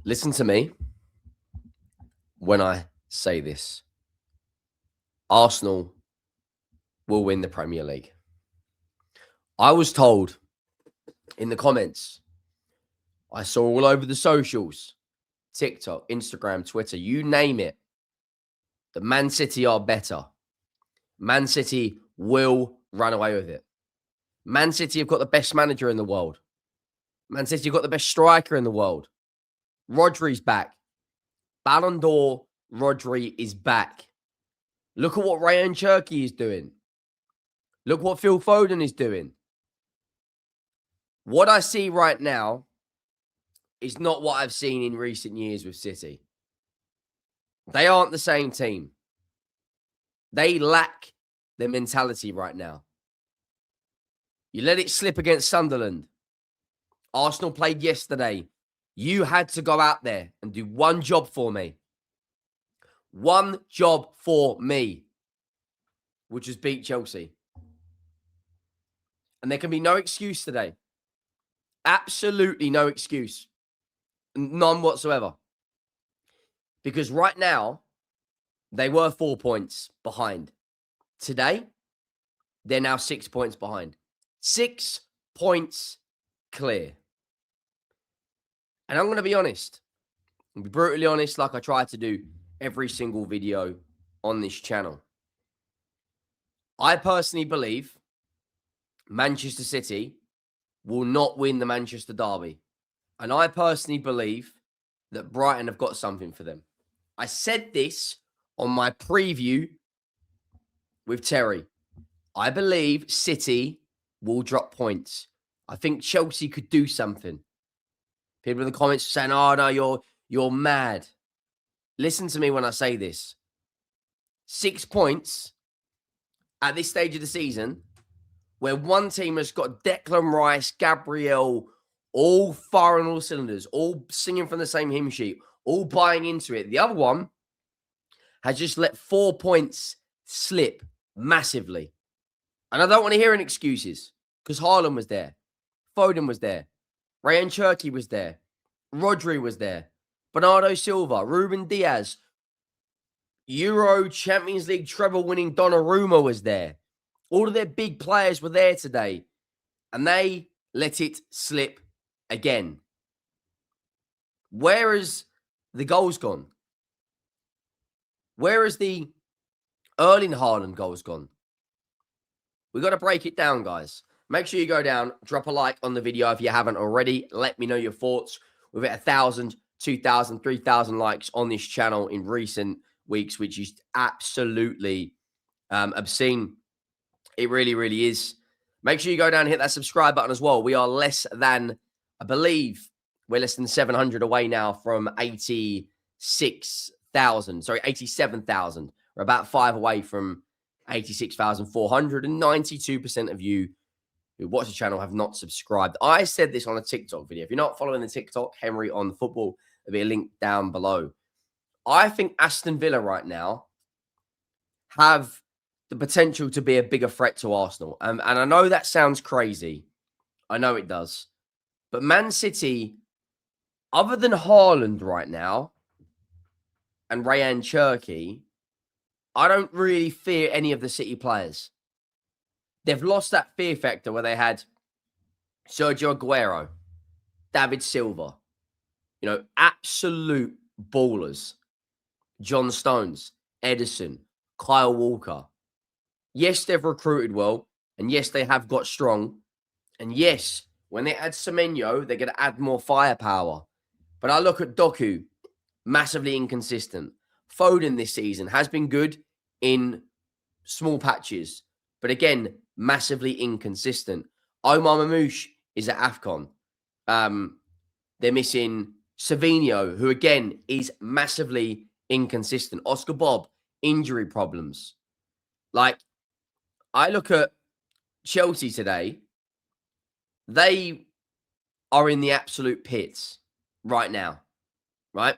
Listen to me when I say this. Arsenal will win the Premier League. I was told in the comments, I saw all over the socials, TikTok, Instagram, Twitter, you name it, that Man City are better. Man City will run away with it. Man City have got the best manager in the world. Man City have got the best striker in the world. Rodri's back. Ballon d'Or Rodri is back. Look at what Cherki is doing. Look what Phil Foden is doing. What I see right now is not what I've seen in recent years with City. They aren't the same team. They lack their mentality right now. You let it slip against Sunderland. Arsenal played yesterday. You had to go out there and do one job for me. One job for me, which is beat Chelsea. And there can be no excuse today. Absolutely no excuse. None whatsoever. Because right now, they were 4 points behind. Today, they're now 6 points behind. 6 points clear. And I'm going to be honest. I'll be brutally honest, like I try to do every single video on this channel. I personally believe Manchester City will not win the Manchester derby. And I personally believe that Brighton have got something for them. I said this on my preview with Terry. I believe City will drop points. I think Chelsea could do something. People in the comments are saying, oh, no, you're mad. Listen to me when I say this. 6 points at this stage of the season, where one team has got Declan Rice, Gabriel, all firing all cylinders, all singing from the same hymn sheet, all buying into it. The other one has just let 4 points slip massively. And I don't want to hear any excuses, because Haaland was there. Foden was there. Cherki was there. Rodri was there. Bernardo Silva, Ruben Diaz, Euro Champions League treble winning Donnarumma was there. All of their big players were there today. And they let it slip again. Where has the goals gone? Where has the Erling Haaland goals gone? We've got to break it down, guys. Make sure you go down, drop a like on the video if you haven't already. Let me know your thoughts. We've hit 1,000, 2,000, 3,000 likes on this channel in recent weeks, which is absolutely obscene. It really, really is. Make sure you go down and hit that subscribe button as well. We are less than, I believe, we're less than 700 away now from 87,000. We're about 5 away from 86,400, and 92% of you who watch the channel have not subscribed. I said this on a TikTok video. If you're not following the TikTok, Henry on the football, there'll be a link down below. I think Aston Villa right now have the potential to be a bigger threat to Arsenal. And I know that sounds crazy. I know it does. But Man City, other than Haaland right now and Cherki, I don't really fear any of the City players. They've lost that fear factor where they had Sergio Aguero, David Silva, absolute ballers. John Stones, Edison, Kyle Walker. Yes, they've recruited well, and yes, they have got strong. And yes, when they add Semenyo, they're going to add more firepower. But I look at Doku, massively inconsistent. Foden this season has been good in small patches, but again, massively inconsistent. Omar Mamouche is at AFCON. They're missing Savinho, who again is massively inconsistent. Oscar Bob, injury problems. Like, I look at Chelsea today, they are in the absolute pits right now, right?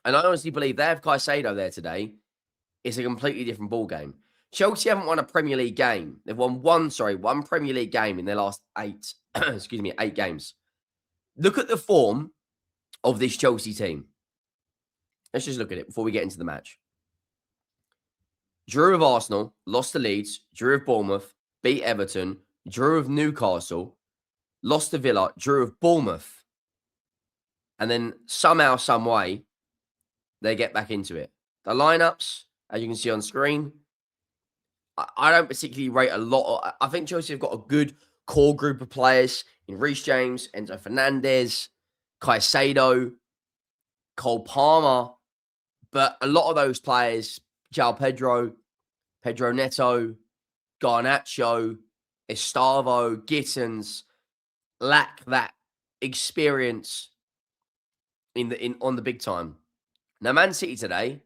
And I honestly believe they have Caicedo there today. It's a completely different ball game. Chelsea haven't won a Premier League game. They've won one Premier League game in their last 8 games. Look at the form of this Chelsea team. Let's just look at it before we get into the match. Drew of Arsenal, lost to Leeds, drew of Bournemouth, beat Everton, drew of Newcastle, lost to Villa, drew of Bournemouth. And then somehow, some way, they get back into it. The lineups, as you can see on screen, I don't particularly rate a lot. I think Chelsea have got a good core group of players in Reece James, Enzo Fernandez, Caicedo, Cole Palmer. But a lot of those players, João Pedro, Pedro Neto, Garnacho, Estavo, Gittins, lack that experience on the big time. Now, Man City today,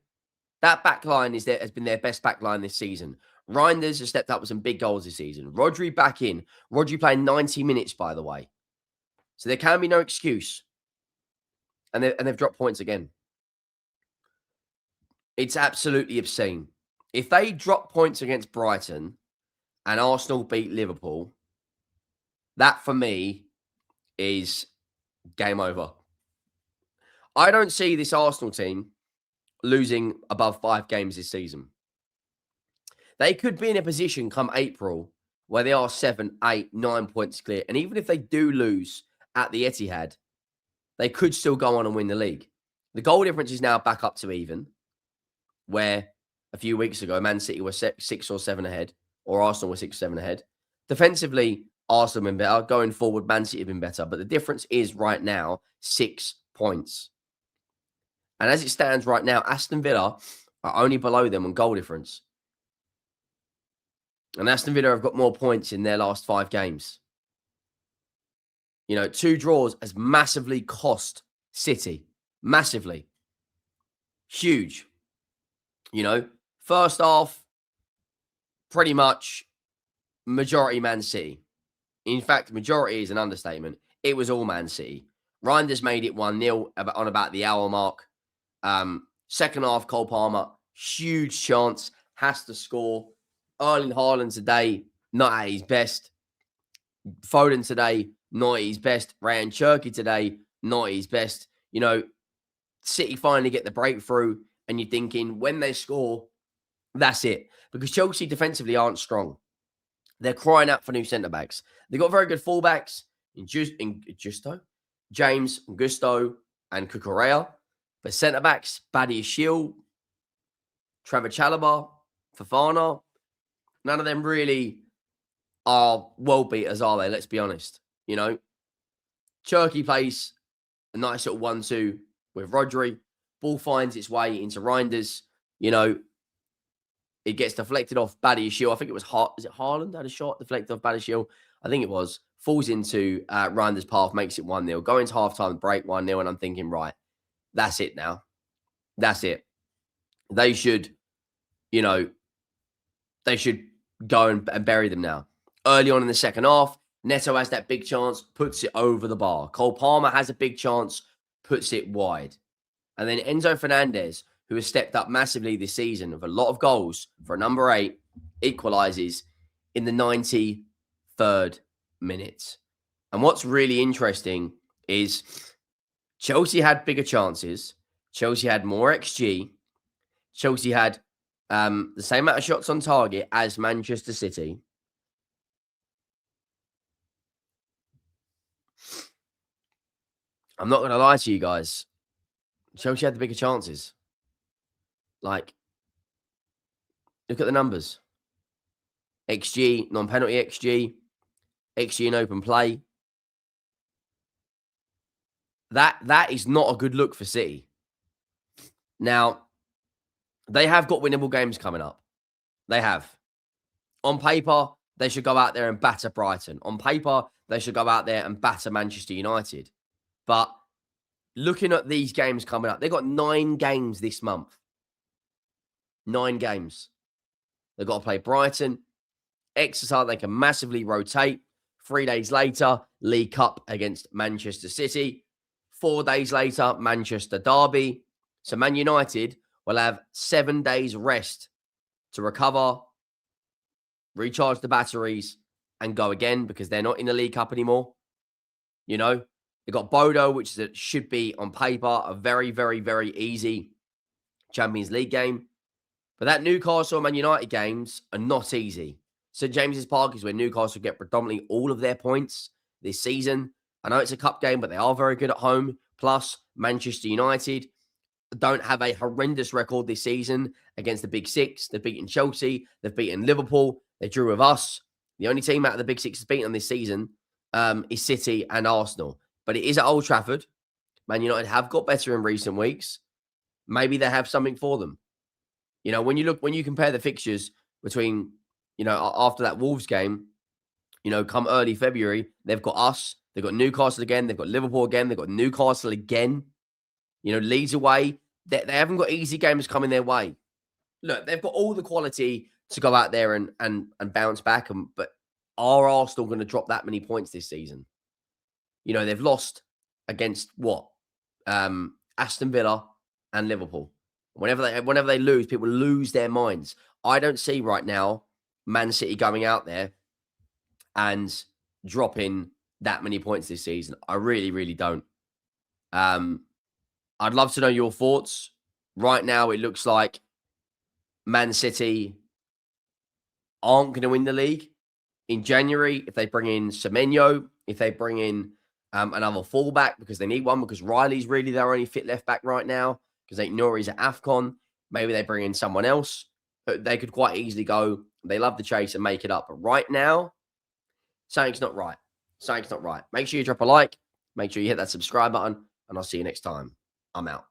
that back line has been their best back line this season. Reijnders has stepped up with some big goals this season. Rodri back in. Rodri playing 90 minutes, by the way. So there can be no excuse. And they've dropped points again. It's absolutely obscene. If they drop points against Brighton and Arsenal beat Liverpool, that for me is game over. I don't see this Arsenal team losing above 5 games this season. They could be in a position come April where they are 7, 8, 9 points clear. And even if they do lose at the Etihad, they could still go on and win the league. The goal difference is now back up to even, where a few weeks ago, Man City were 6 or 7 ahead, or Arsenal were 6 or 7 ahead. Defensively, Arsenal have been better. Going forward, Man City have been better. But the difference is right now 6 points. And as it stands right now, Aston Villa are only below them on goal difference. And Aston Villa have got more points in their last 5 games. 2 draws has massively cost City. Massively. Huge. First half, pretty much majority Man City. In fact, majority is an understatement. It was all Man City. Reijnders made it 1-0 on about the hour mark. Second half, Cole Palmer, huge chance, has to score. Erling Haaland today, not at his best. Foden today, not at his best. Cherki today, not at his best. City finally get the breakthrough, and you're thinking when they score, that's it. Because Chelsea defensively aren't strong. They're crying out for new centre-backs. They've got very good fullbacks in Justo, James, Gusto, and Cucurella. But centre-backs, Badiashile, Trevor Chalobah, Fofana, none of them really are world beaters, are they? Let's be honest. Cherki plays a nice little 1-2 with Rodri. Ball finds its way into Reijnders. It gets deflected off Badiashile. I think it was Haaland had a shot deflected off Badiashile? I think it was. Falls into Reijnders' path, makes it 1-0. Go into half-time, break 1-0, and I'm thinking, right, that's it now. That's it. They should, they should go and bury them now. Early on in the second half, Neto has that big chance, puts it over the bar. Cole Palmer has a big chance, puts it wide. And then Enzo Fernandez, who has stepped up massively this season with a lot of goals for a number 8, equalises in the 93rd minute. And what's really interesting is Chelsea had bigger chances. Chelsea had more XG. Chelsea had the same amount of shots on target as Manchester City. I'm not going to lie to you guys. Chelsea had the bigger chances. Look at the numbers. XG, non-penalty XG, XG in open play. That is not a good look for City. Now, they have got winnable games coming up. They have. On paper, they should go out there and batter Brighton. On paper, they should go out there and batter Manchester United. But looking at these games coming up, they've got 9 games this month. 9 games. They've got to play Brighton. Exercise, they can massively rotate. 3 days later, League Cup against Manchester City. 4 days later, Manchester Derby. So Man United will have 7 days rest to recover, recharge the batteries, and go again because they're not in the League Cup anymore. They've got Bodo, which should be on paper a very, very, very easy Champions League game. But that Newcastle and Man United games are not easy. St James's Park is where Newcastle get predominantly all of their points this season. I know it's a cup game, but they are very good at home. Plus, Manchester United don't have a horrendous record this season against the Big Six. They've beaten Chelsea. They've beaten Liverpool. They drew with us. The only team out of the Big Six that's beaten them this season is City and Arsenal. But it is at Old Trafford. Man United have got better in recent weeks. Maybe they have something for them. You know, when you compare the fixtures between, you know, after that Wolves game, you know, come early February, they've got us, they've got Newcastle again, they've got Liverpool again, they've got Newcastle again. You know, Leeds away. They haven't got easy games coming their way. Look, they've got all the quality to go out there and bounce back. But are Arsenal going to drop that many points this season? You know, they've lost against what? Aston Villa and Liverpool. Whenever they lose, people lose their minds. I don't see right now Man City going out there and dropping that many points this season. I really, really don't. I'd love to know your thoughts. Right now, it looks like Man City aren't going to win the league in January if they bring in Semenyo, if they bring in another fullback because they need one, because Riley's really their only fit left back right now because Ait Nouri's at AFCON. Maybe they bring in someone else. But they could quite easily go, they love the chase and make it up. But right now, something's not right. Something's not right. Make sure you drop a like. Make sure you hit that subscribe button. And I'll see you next time. I'm out.